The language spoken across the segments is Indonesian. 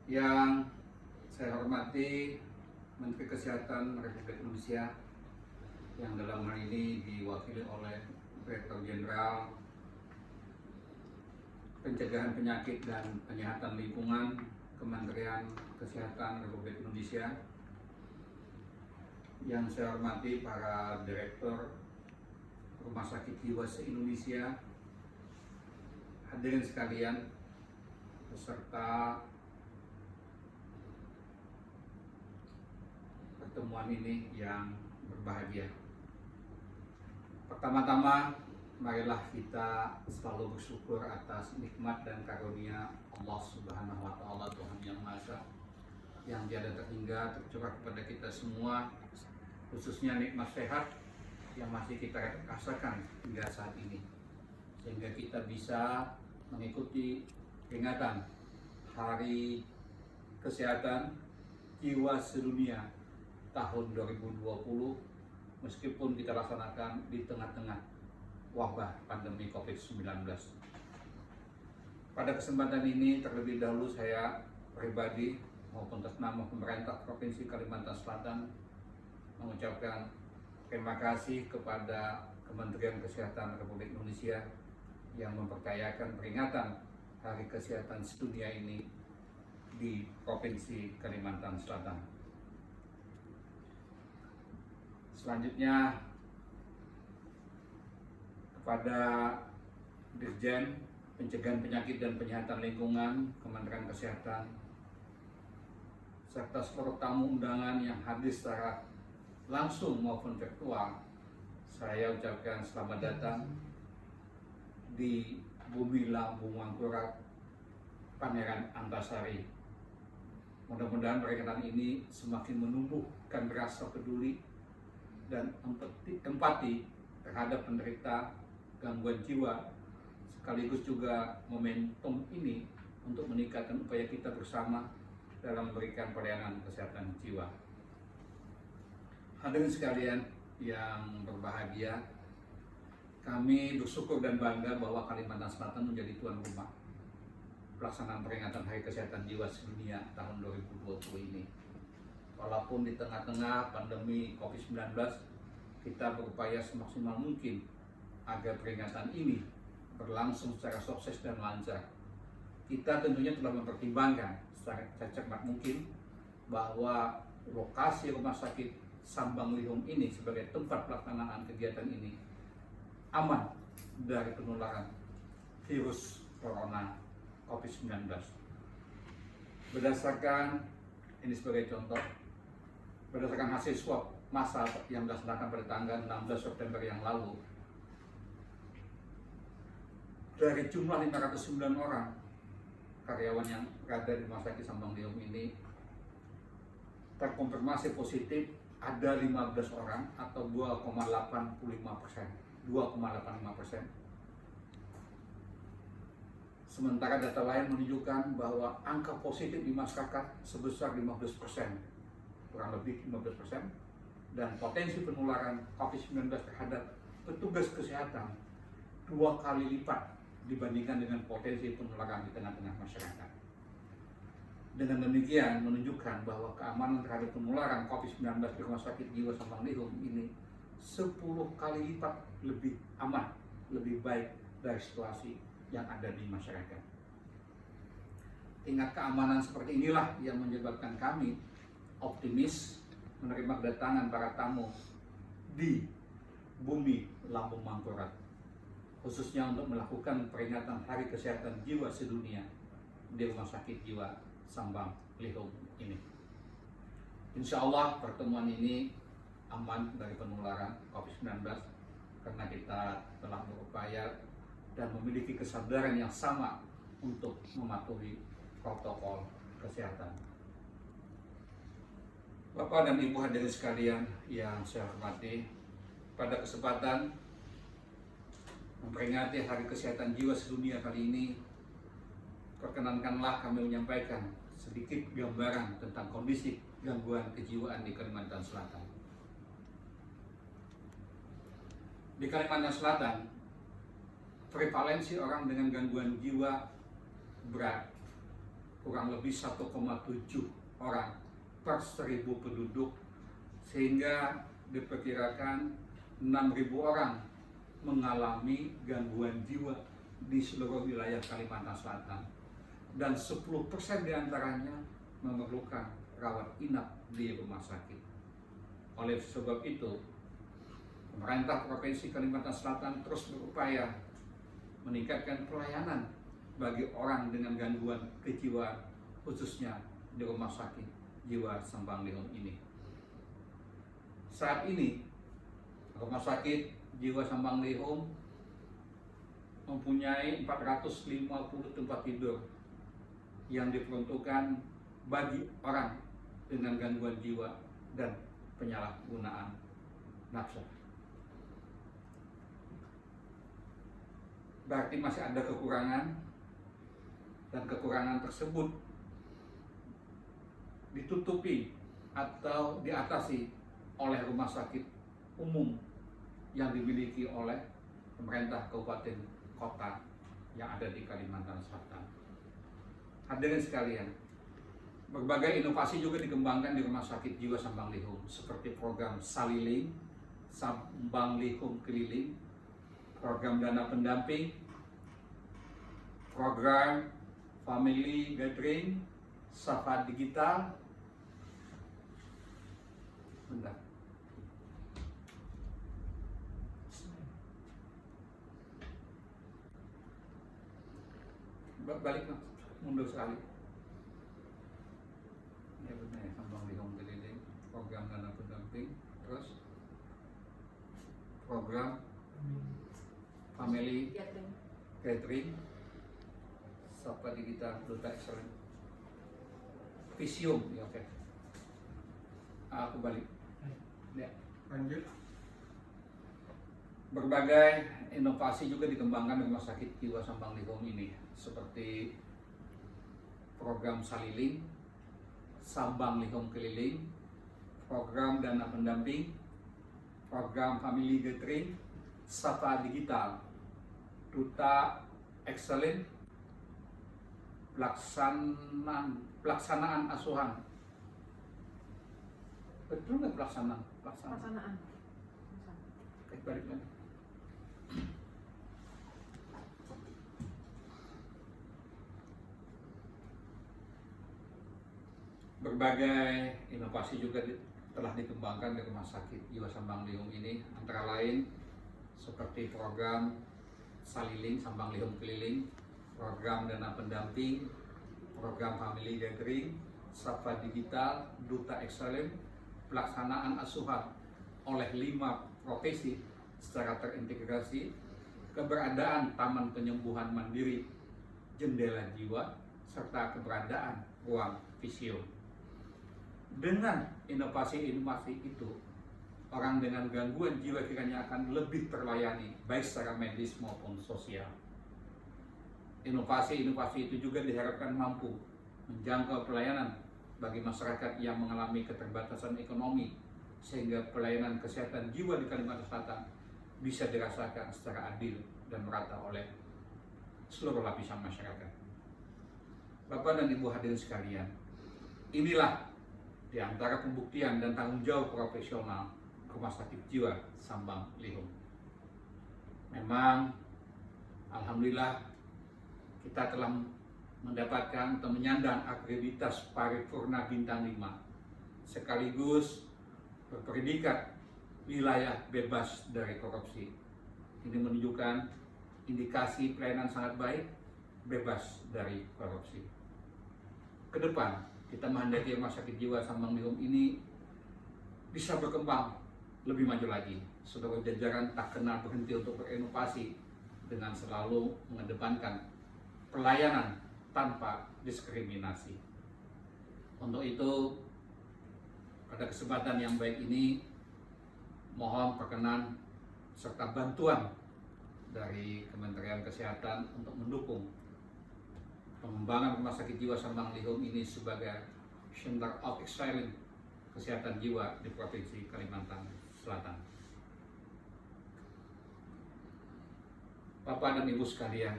Yang saya hormati Menteri Kesehatan Republik Indonesia, yang dalam hal ini diwakili oleh Direktur Jenderal Pencegahan Penyakit dan Penyihatan Lingkungan Kementerian Kesehatan Republik Indonesia, yang saya hormati para Direktur Rumah Sakit Jiwa se-Indonesia, hadirin sekalian, beserta pertemuan ini yang berbahagia. Pertama-tama, marilah kita selalu bersyukur atas nikmat dan karunia Allah Subhanahu wa Ta'ala, Tuhan Yang Maha Esa, yang tiada terhingga tercurah kepada kita semua, khususnya nikmat sehat yang masih kita rasakan hingga saat ini, sehingga kita bisa mengikuti peringatan Hari Kesehatan Jiwa Sedunia tahun 2020, meskipun kita laksanakan di tengah-tengah wabah pandemi COVID-19. Pada kesempatan ini, terlebih dahulu saya pribadi maupun atas nama pemerintah Provinsi Kalimantan Selatan mengucapkan terima kasih kepada Kementerian Kesehatan Republik Indonesia yang mempercayakan peringatan Hari Kesehatan Sedunia ini di Provinsi Kalimantan Selatan. Selanjutnya, kepada Dirjen Pencegahan Penyakit dan Penyihatan Lingkungan Kementerian Kesehatan, serta seluruh tamu undangan yang hadir secara langsung maupun virtual, saya ucapkan selamat datang di Bumi Lambung Mangkurat, Pangeran Antasari. Mudah-mudahan peringatan ini semakin menumbuhkan rasa peduli dan empati terhadap penderita gangguan jiwa, sekaligus juga momentum ini untuk meningkatkan upaya kita bersama dalam memberikan pelayanan kesehatan jiwa. Hadirin sekalian yang berbahagia, kami bersyukur dan bangga bahwa Kalimantan Selatan menjadi tuan rumah pelaksanaan peringatan Hari Kesehatan Jiwa Sedunia tahun 2020 ini. Walaupun di tengah-tengah pandemi COVID-19, kita berupaya semaksimal mungkin agar peringatan ini berlangsung secara sukses dan lancar. Kita tentunya telah mempertimbangkan secara cermat mungkin bahwa lokasi Rumah Sakit Sambang Lihum ini sebagai tempat pelaksanaan kegiatan ini aman dari penularan virus corona COVID-19. Berdasarkan, ini sebagai contoh, berdasarkan hasil swab massal yang dilaksanakan pada tanggal 16 September yang lalu, dari jumlah 509 orang karyawan yang berada di Rumah Sakit Sambang Lihum ini, terkonfirmasi positif ada 15 orang atau 2,85%. Sementara data lain menunjukkan bahwa angka positif di masyarakat sebesar 15%, kurang lebih 15%, dan potensi penularan COVID-19 terhadap petugas kesehatan 2 kali lipat dibandingkan dengan potensi penularan di tengah-tengah masyarakat. Dengan demikian menunjukkan bahwa keamanan terhadap penularan COVID-19 di Rumah Sakit Jiwa Sambang Lihum ini 10 kali lipat lebih aman, lebih baik dari situasi yang ada di masyarakat. Tingkat keamanan seperti inilah yang menyebabkan kami optimis menerima kedatangan para tamu di Bumi Lambung Mangkurat, khususnya untuk melakukan peringatan Hari Kesehatan Jiwa Sedunia di Rumah Sakit Jiwa Sambang Lihum ini. Insya Allah pertemuan ini aman dari penularan COVID-19 karena kita telah berupaya dan memiliki kesadaran yang sama untuk mematuhi protokol kesehatan. Bapak dan Ibu hadirin sekalian yang saya hormati, pada kesempatan memperingati Hari Kesehatan Jiwa Sedunia kali ini, perkenankanlah kami menyampaikan sedikit gambaran tentang kondisi gangguan kejiwaan di Kalimantan Selatan. Di Kalimantan Selatan, prevalensi orang dengan gangguan jiwa berat kurang lebih 1,7 orang per 1.000 penduduk, sehingga diperkirakan 6.000 orang mengalami gangguan jiwa di seluruh wilayah Kalimantan Selatan, dan 10% diantaranya memerlukan rawat inap di rumah sakit. Oleh sebab itu, pemerintah Provinsi Kalimantan Selatan terus berupaya meningkatkan pelayanan bagi orang dengan gangguan kejiwaan, khususnya di rumah sakit jiwa Sambang Lihum ini. Saat ini, rumah sakit jiwa Sambang Lihum mempunyai 450 tempat tidur yang diperuntukkan bagi orang dengan gangguan jiwa dan penyalahgunaan nafsu. Berarti masih ada kekurangan, dan kekurangan tersebut ditutupi atau diatasi oleh rumah sakit umum yang dimiliki oleh pemerintah kabupaten kota yang ada di Kalimantan Selatan. Hadirin sekalian, berbagai inovasi juga dikembangkan di rumah sakit jiwa Sambang Lihum, seperti program Saliling, Sambang Lihum Keliling, program dana pendamping, program Family Gathering, Sapa Digital. Bentar. Balik mundur sekali. Ya benar ya, Sambang Lihum Keliling, program dana pendamping, terus program Family Gathering, Sapa Digital, Duta Excellent, Visium, ya oke. Aku balik. Ya, lanjut. Berbagai inovasi juga dikembangkan di rumah sakit jiwa Sambang Lihum ini, seperti program Saliling, Sambang Lihum Keliling, program dana pendamping, program Family Gathering, Sapa Digital, Duta Excellent, pelaksanaan asuhan. Betul nggak pelaksanaan? Oke, balik lagi. Berbagai inovasi juga telah dikembangkan di rumah sakit jiwa Sambang Lihum ini, antara lain seperti program Saliling, Sambang Lihum Keliling, program dana pendamping, program Family Gathering, Sapa Digital, Duta Excellent, pelaksanaan asuhan oleh 5 profesi secara terintegrasi, keberadaan Taman Penyembuhan Mandiri Jendela Jiwa, serta keberadaan ruang Visium. Dengan inovasi-inovasi itu, orang dengan gangguan jiwa kiranya akan lebih terlayani, baik secara medis maupun sosial. Inovasi-inovasi itu juga diharapkan mampu menjangkau pelayanan bagi masyarakat yang mengalami keterbatasan ekonomi, sehingga pelayanan kesehatan jiwa di Kalimantan Selatan bisa dirasakan secara adil dan merata oleh seluruh lapisan masyarakat. Bapak dan Ibu hadirin sekalian, inilah di antara pembuktian dan tanggung jawab profesional Rumah Sakit Jiwa Sambang Lihum. Memang, alhamdulillah, kita telah mendapatkan atau menyandang akreditas paripurna bintang 5, sekaligus berpredikat wilayah bebas dari korupsi. Ini menunjukkan indikasi pelayanan sangat baik, bebas dari korupsi. Kedepan, kita menghendaki Rumah Sakit Jiwa Sambang Lihum ini bisa berkembang lebih maju lagi. Seluruh jajaran tak kenal berhenti untuk berinovasi dengan selalu mengedepankan pelayanan tanpa diskriminasi. Untuk itu, pada kesempatan yang baik ini, mohon perkenan serta bantuan dari Kementerian Kesehatan untuk mendukung pengembangan Rumah Sakit Jiwa Sambang Lihum ini sebagai Center of Excellence Kesehatan Jiwa di Provinsi Kalimantan Selatan. Bapak dan Ibu sekalian,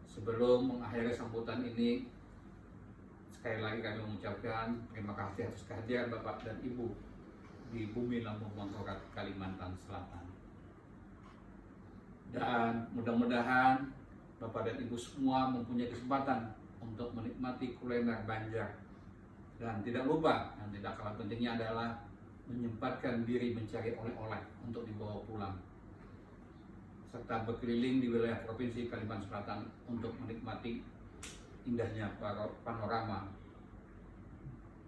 sebelum mengakhiri sambutan ini, Sekali lagi kami mengucapkan terima kasih atas kehadiran Bapak dan Ibu di bumi Lampung Mangkurat, Kalimantan Selatan. Dan mudah-mudahan Bapak dan Ibu semua mempunyai kesempatan untuk menikmati kuliner Banjar. Dan tidak lupa, yang tidak kalah pentingnya adalah menyempatkan diri mencari oleh-oleh untuk dibawa pulang, serta berkeliling di wilayah Provinsi Kalimantan Selatan untuk menikmati indahnya panorama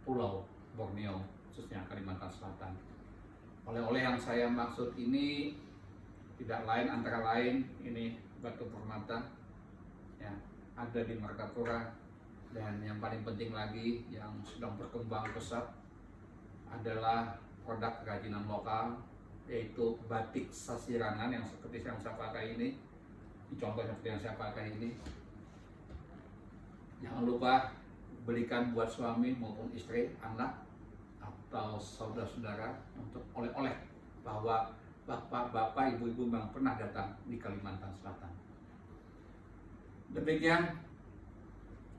Pulau Borneo, khususnya Kalimantan Selatan. Oleh-oleh yang saya maksud ini tidak lain antara lain ini batu permata, ya, ada di Martapura, dan yang paling penting lagi yang sedang berkembang pesat adalah produk kerajinan lokal, yaitu batik sasirangan yang seperti yang saya pakai ini. Contoh seperti yang saya pakai ini. Jangan lupa belikan buat suami maupun istri, anak, atau saudara-saudara untuk oleh-oleh bahwa bapak-bapak, ibu-ibu memang pernah datang di Kalimantan Selatan. Demikian,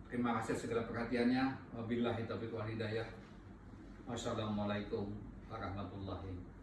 terima kasih segala perhatiannya. Wabillahi taufiq wal hidayah. Wassalamualaikum warahmatullahi wabarakatuh.